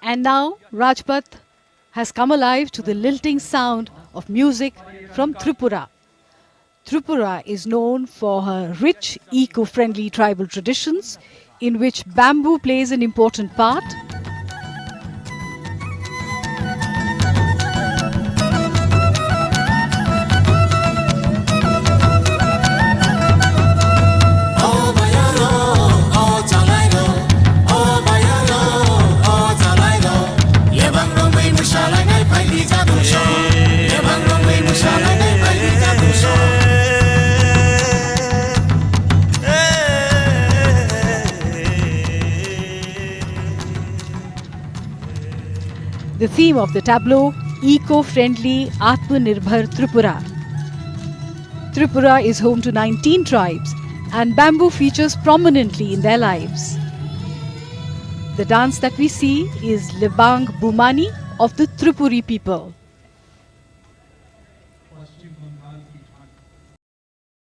And now Rajpath has come alive to the lilting sound of music from Tripura. Tripura is known for her rich, eco-friendly tribal traditions in which bamboo plays an important part. The theme of the tableau, eco-friendly Atmanirbhar Tripura. Tripura is home to 19 tribes and bamboo features prominently in their lives. The dance that we see is Libang Bumani of the Tripuri people.